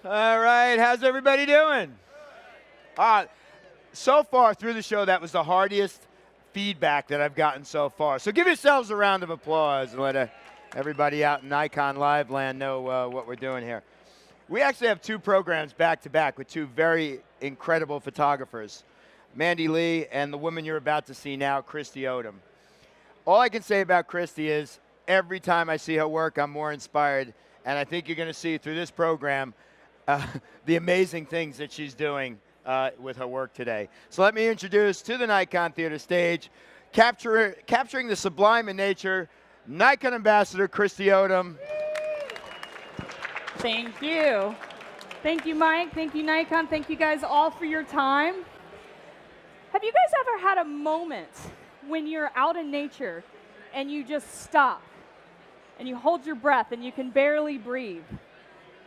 All right, how's everybody doing? So far through the show, that was the hardest feedback that I've gotten so far. So give yourselves a round of applause and let everybody out in Nikon Live Land know what we're doing here. We actually have two programs back to back with two very incredible photographers, Mandy Lee and the woman you're about to see now, Kristi Odom. All I can say about Kristi is every time I see her work, I'm more inspired, and I think you're going to see through this program the amazing things that she's doing with her work today. So let me introduce to the Nikon Theater stage, capturing the sublime in nature, Nikon Ambassador Kristi Odom. Thank you. Thank you, Mike. Thank you, Nikon. Thank you guys all for your time. Have you guys ever had a moment when you're out in nature and you just stop and you hold your breath and you can barely breathe?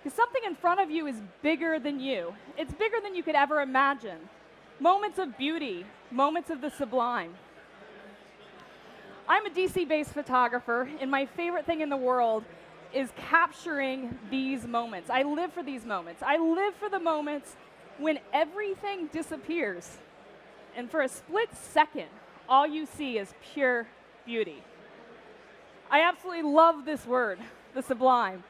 Because something in front of you is bigger than you. It's bigger than you could ever imagine. Moments of beauty, moments of the sublime. I'm a DC-based photographer, and my favorite thing in the world is capturing these moments. I live for these moments. I live for the moments when everything disappears, and for a split second, all you see is pure beauty. I absolutely love this word, the sublime.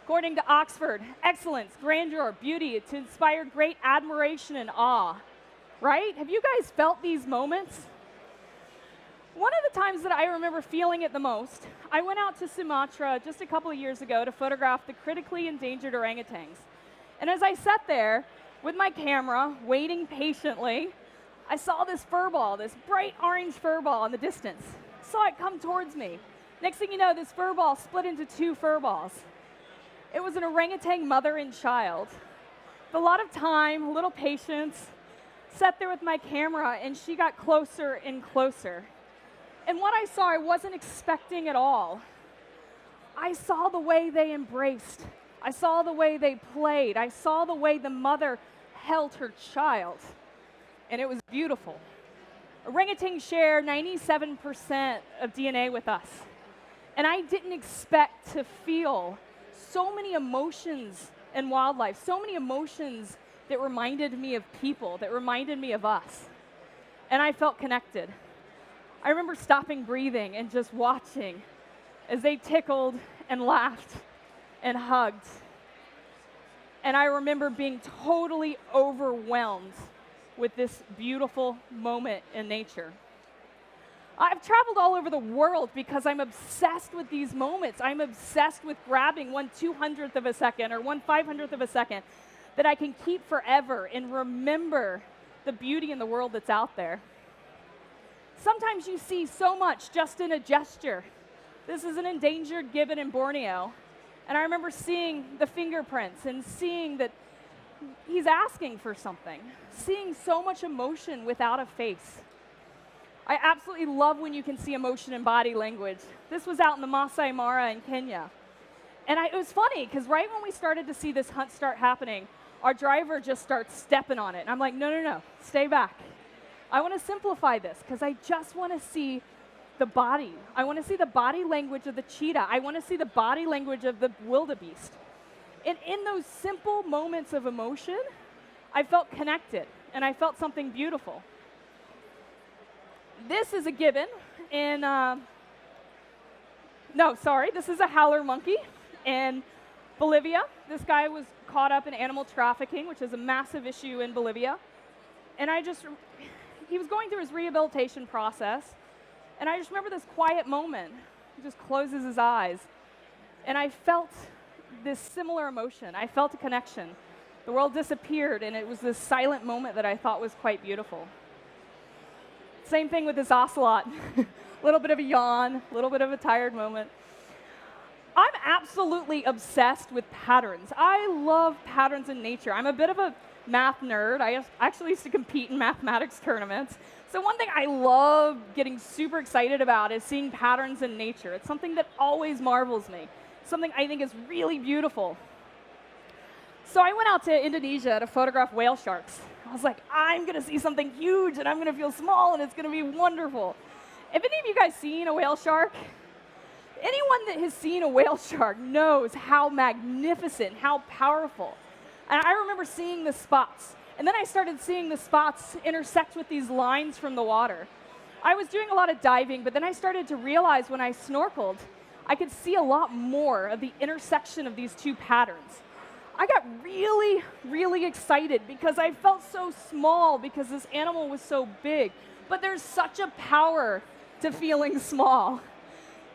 According to Oxford, excellence, grandeur, beauty, to inspire great admiration and awe. Right? Have you guys felt these moments? One of the times that I remember feeling it the most, I went out to Sumatra just a couple of years ago to photograph the critically endangered orangutans. And as I sat there with my camera, waiting patiently, I saw this fur ball, this bright orange fur ball in the distance. Saw it come towards me. Next thing you know, this fur ball split into two fur balls. It was an orangutan mother and child. With a lot of time, a little patience, sat there with my camera, and she got closer and closer. And what I saw, I wasn't expecting at all. I saw the way they embraced. I saw the way they played. I saw the way the mother held her child. And it was beautiful. Orangutans share 97% of DNA with us. And I didn't expect to feel so many emotions in wildlife, so many emotions that reminded me of people, that reminded me of us. And I felt connected. I remember stopping breathing and just watching as they tickled and laughed and hugged. And I remember being totally overwhelmed with this beautiful moment in nature. I've traveled all over the world because I'm obsessed with these moments. I'm obsessed with grabbing 1/200th of a second or 1/500th of a second that I can keep forever and remember the beauty in the world that's out there. Sometimes you see so much just in a gesture. This is an endangered gibbon in Borneo. And I remember seeing the fingerprints and seeing that he's asking for something, seeing so much emotion without a face. I absolutely love when you can see emotion in body language. This was out in the Masai Mara in Kenya. And it was funny, because right when we started to see this hunt start happening, our driver just starts stepping on it. And I'm like, no, no, no, stay back. I want to simplify this, because I just want to see the body. I want to see the body language of the cheetah. I want to see the body language of the wildebeest. And in those simple moments of emotion, I felt connected, and I felt something beautiful. This is a gibbon in, this is a howler monkey in Bolivia. This guy was caught up in animal trafficking, which is a massive issue in Bolivia. And he was going through his rehabilitation process, and I just remember this quiet moment. He just closes his eyes, and I felt this similar emotion. I felt a connection. The world disappeared, and it was this silent moment that I thought was quite beautiful. Same thing with this ocelot. A little bit of a yawn, a little bit of a tired moment. I'm absolutely obsessed with patterns. I love patterns in nature. I'm a bit of a math nerd. I actually used to compete in mathematics tournaments. So one thing I love getting super excited about is seeing patterns in nature. It's something that always marvels me. Something I think is really beautiful. So I went out to Indonesia to photograph whale sharks. I was like, I'm going to see something huge, and I'm going to feel small, and it's going to be wonderful. Have any of you guys seen a whale shark? Anyone that has seen a whale shark knows how magnificent, how powerful. And I remember seeing the spots. And then I started seeing the spots intersect with these lines from the water. I was doing a lot of diving, but then I started to realize when I snorkeled, I could see a lot more of the intersection of these two patterns. I got really, really excited because I felt so small because this animal was so big. But there's such a power to feeling small.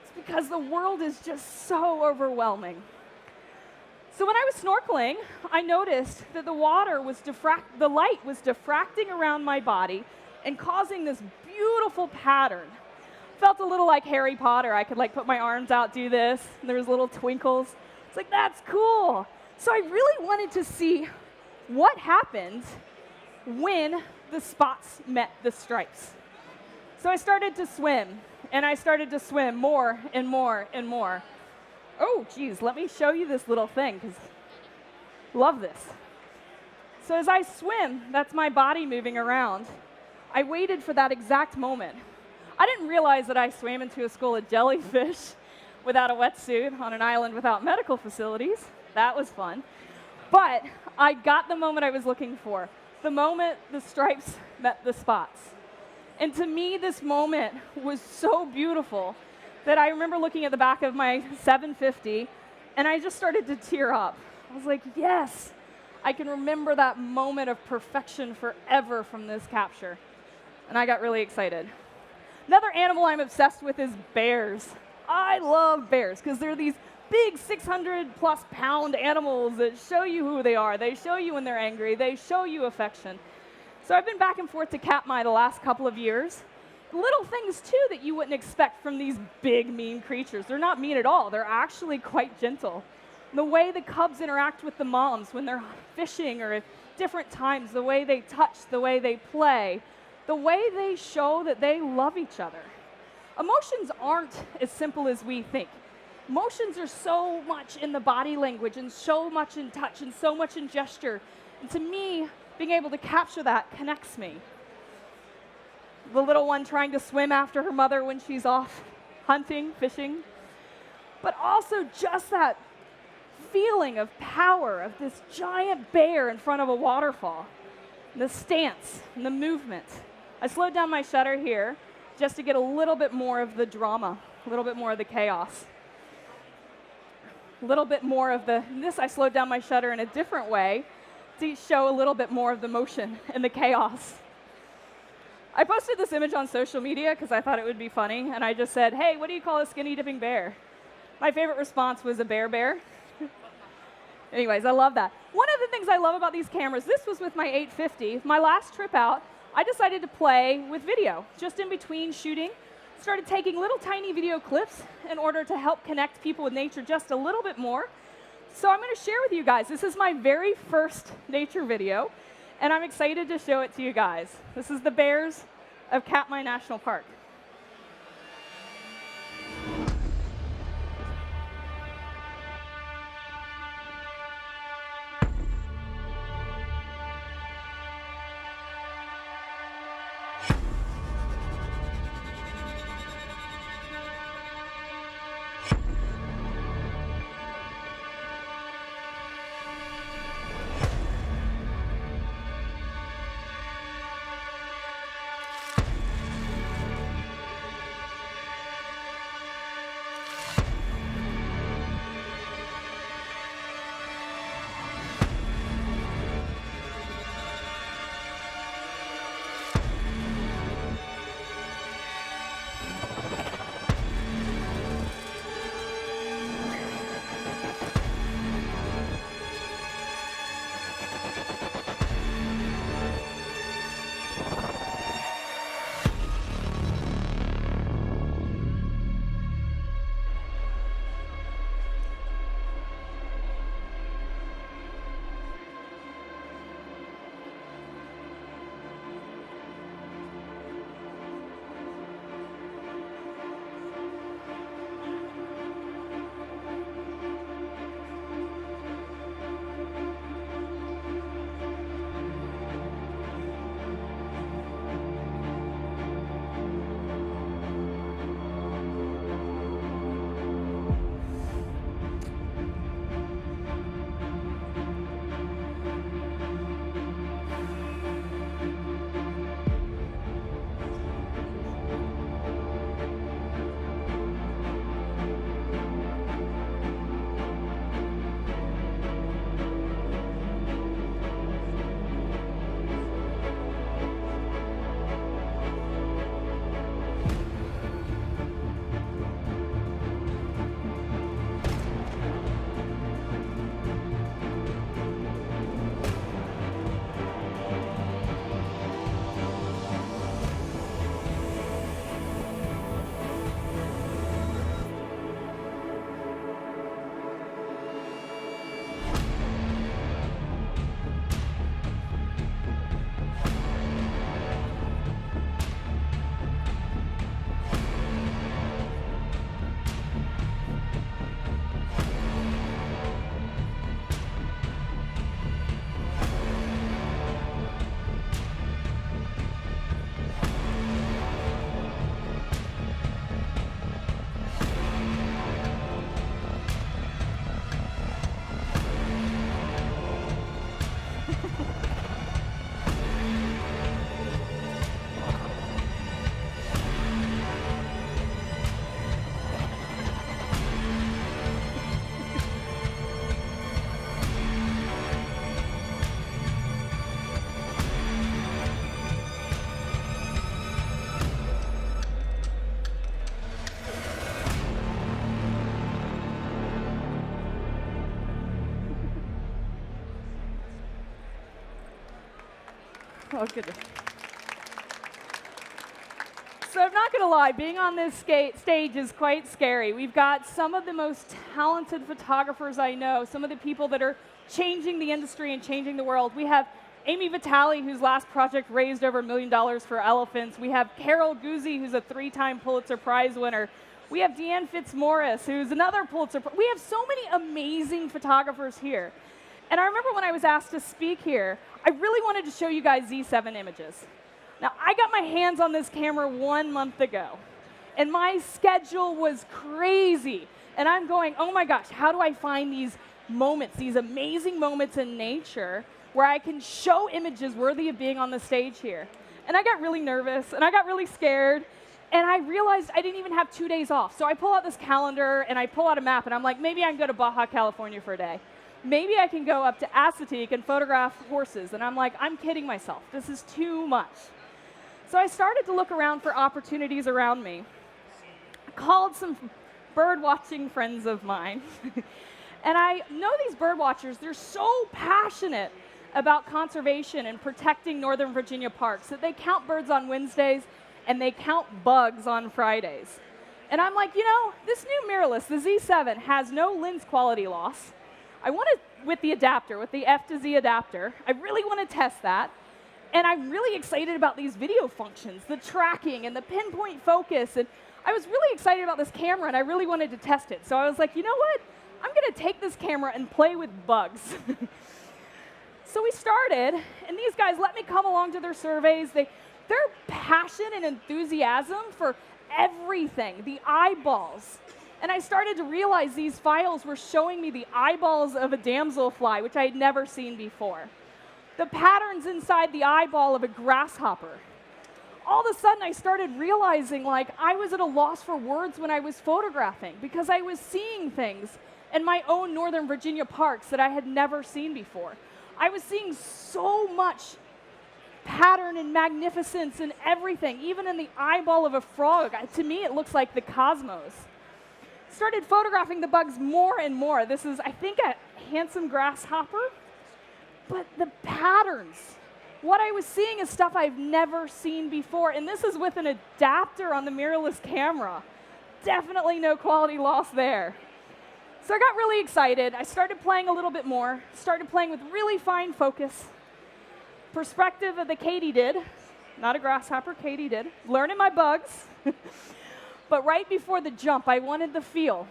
It's because the world is just so overwhelming. So when I was snorkeling, I noticed that the light was diffracting around my body and causing this beautiful pattern. Felt a little like Harry Potter. I could like put my arms out, do this, and there was little twinkles. It's like, that's cool. So I really wanted to see what happened when the spots met the stripes. So I started to swim, and I started to swim more and more and more. Oh, geez, let me show you this little thing, because love this. So as I swim, that's my body moving around. I waited for that exact moment. I didn't realize that I swam into a school of jellyfish without a wetsuit on an island without medical facilities. That was fun. But I got the moment I was looking for, the moment the stripes met the spots. And to me, this moment was so beautiful that I remember looking at the back of my 750, and I just started to tear up. I was like, yes, I can remember that moment of perfection forever from this capture. And I got really excited. Another animal I'm obsessed with is bears. I love bears because they're these big 600-plus pound animals that show you who they are. They show you when they're angry. They show you affection. So I've been back and forth to Katmai the last couple of years. Little things, too, that you wouldn't expect from these big, mean creatures. They're not mean at all. They're actually quite gentle. The way the cubs interact with the moms when they're fishing or at different times, the way they touch, the way they play, the way they show that they love each other. Emotions aren't as simple as we think. Emotions are so much in the body language and so much in touch and so much in gesture. And to me, being able to capture that connects me. The little one trying to swim after her mother when she's off hunting, fishing. But also just that feeling of power of this giant bear in front of a waterfall. And the stance and the movement. I slowed down my shutter here just to get a little bit more of the drama, a little bit more of the chaos. A little bit more of I slowed down my shutter in a different way to show a little bit more of the motion and the chaos. I posted this image on social media because I thought it would be funny, and I just said, hey, what do you call a skinny dipping bear? My favorite response was a bear. Anyways, I love that. One of the things I love about these cameras, this was with my 850. My last trip out, I decided to play with video, just in between shooting. Started taking little tiny video clips in order to help connect people with nature just a little bit more. So I'm going to share with you guys. This is my very first nature video, and I'm excited to show it to you guys. This is the bears of Katmai National Park. Oh, goodness. So I'm not going to lie, being on this stage is quite scary. We've got some of the most talented photographers I know, some of the people that are changing the industry and changing the world. We have Amy Vitale, whose last project raised over $1 million for elephants. We have Carol Guzzi, who's a 3-time Pulitzer Prize winner. We have Deanne Fitzmaurice, who's another Pulitzer Prize. We have so many amazing photographers here. And I remember when I was asked to speak here, I really wanted to show you guys Z7 images. Now, I got my hands on this camera 1 month ago, and my schedule was crazy. And I'm going, oh my gosh, how do I find these moments, these amazing moments in nature where I can show images worthy of being on the stage here? And I got really nervous, and I got really scared, and I realized I didn't even have 2 days off. So I pull out this calendar, and I pull out a map, and I'm like, maybe I can go to Baja, California for a day. Maybe I can go up to Assateague and photograph horses. And I'm like, I'm kidding myself. This is too much. So I started to look around for opportunities around me. I called some bird watching friends of mine. And I know these bird watchers, they're so passionate about conservation and protecting Northern Virginia parks that they count birds on Wednesdays and they count bugs on Fridays. And I'm like, you know, this new mirrorless, the Z7, has no lens quality loss. I want to, with the adapter, with the F to Z adapter, I really want to test that. And I'm really excited about these video functions, the tracking and the pinpoint focus. And I was really excited about this camera, and I really wanted to test it. So I was like, you know what? I'm going to take this camera and play with bugs. So we started, and these guys let me come along to their surveys. Their passion and enthusiasm for everything, the eyeballs. And I started to realize these files were showing me the eyeballs of a damselfly, which I had never seen before. The patterns inside the eyeball of a grasshopper. All of a sudden, I started realizing, like, I was at a loss for words when I was photographing because I was seeing things in my own Northern Virginia parks that I had never seen before. I was seeing so much pattern and magnificence and everything, even in the eyeball of a frog. To me, it looks like the cosmos. Started photographing the bugs more and more. This is, I think, a handsome grasshopper. But the patterns, what I was seeing is stuff I've never seen before. And this is with an adapter on the mirrorless camera. Definitely no quality loss there. So I got really excited. I started playing a little bit more, started playing with really fine focus. Perspective of the katydid, not a grasshopper, katydid. Learning my bugs. But right before the jump, I wanted the feel.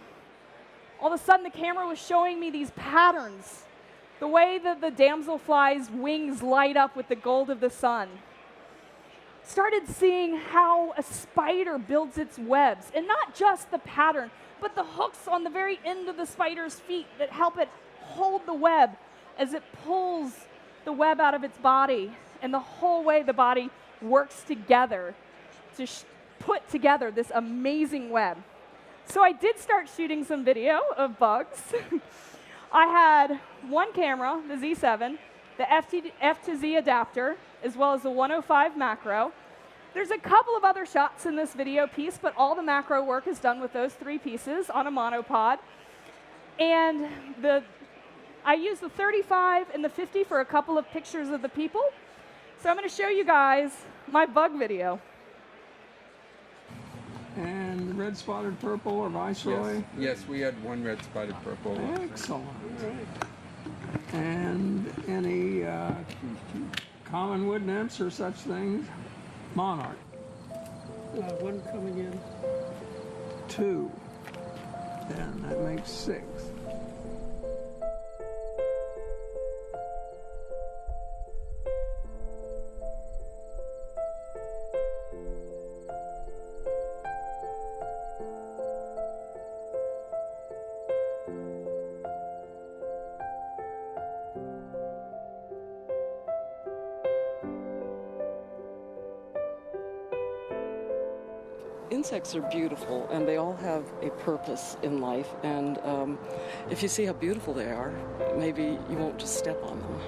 All of a sudden, the camera was showing me these patterns. The way that the damselfly's wings light up with the gold of the sun. Started seeing how a spider builds its webs. And not just the pattern, but the hooks on the very end of the spider's feet that help it hold the web as it pulls the web out of its body. And the whole way the body works together to put together this amazing web. So I did start shooting some video of bugs. I had one camera, the Z7, the F to Z adapter, as well as the 105 macro. There's a couple of other shots in this video piece, but all the macro work is done with those 3 pieces on a monopod. And I used the 35 and the 50 for a couple of pictures of the people. So I'm going to show you guys my bug video. And red spotted purple or viceroy? Yes, we had one red spotted purple. Excellent. And any common wood nymphs or such things? Monarch. One coming in. 2. Then that makes 6. Insects are beautiful, and they all have a purpose in life, and if you see how beautiful they are, maybe you won't just step on them.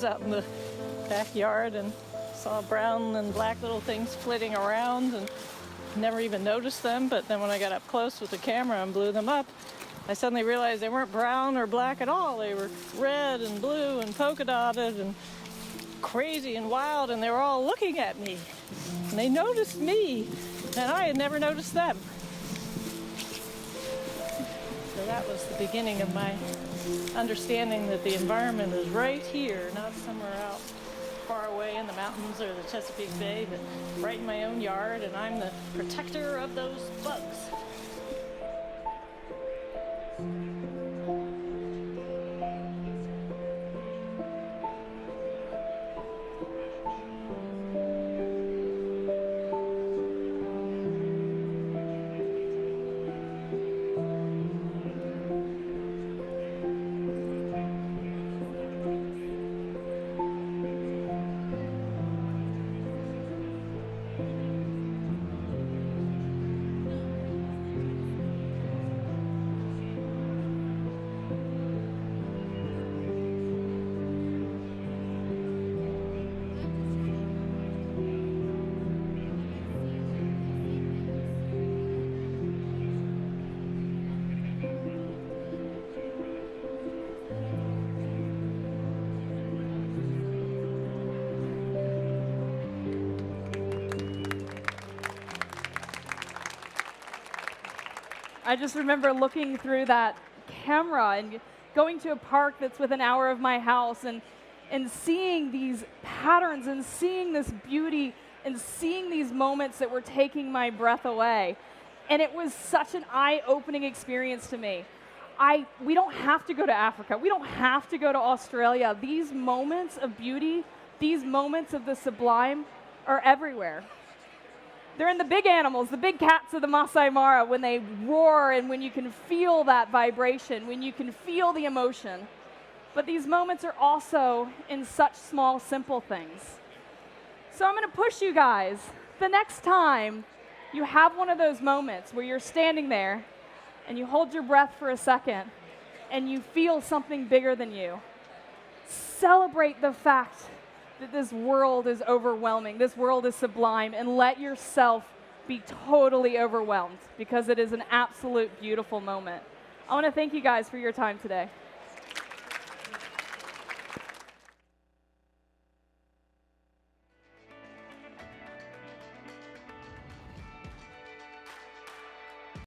was out in the backyard and saw brown and black little things flitting around and never even noticed them. But then when I got up close with the camera and blew them up, I suddenly realized they weren't brown or black at all. They were red and blue and polka dotted and crazy and wild, and they were all looking at me. And they noticed me, and I had never noticed them. So that was the beginning of my understanding that the environment is right here, not somewhere out far away in the mountains or the Chesapeake Bay, but right in my own yard, and I'm the protector of those bugs. I just remember looking through that camera and going to a park that's within an hour of my house and seeing these patterns and seeing this beauty and seeing these moments that were taking my breath away. And it was such an eye-opening experience to me. We don't have to go to Africa. We don't have to go to Australia. These moments of beauty, these moments of the sublime are everywhere. They're in the big animals, the big cats of the Masai Mara, when they roar and when you can feel that vibration, when you can feel the emotion. But these moments are also in such small, simple things. So I'm going to push you guys. The next time you have one of those moments where you're standing there and you hold your breath for a second and you feel something bigger than you, celebrate the fact that this world is overwhelming, this world is sublime, and let yourself be totally overwhelmed because it is an absolute beautiful moment. I want to thank you guys for your time today.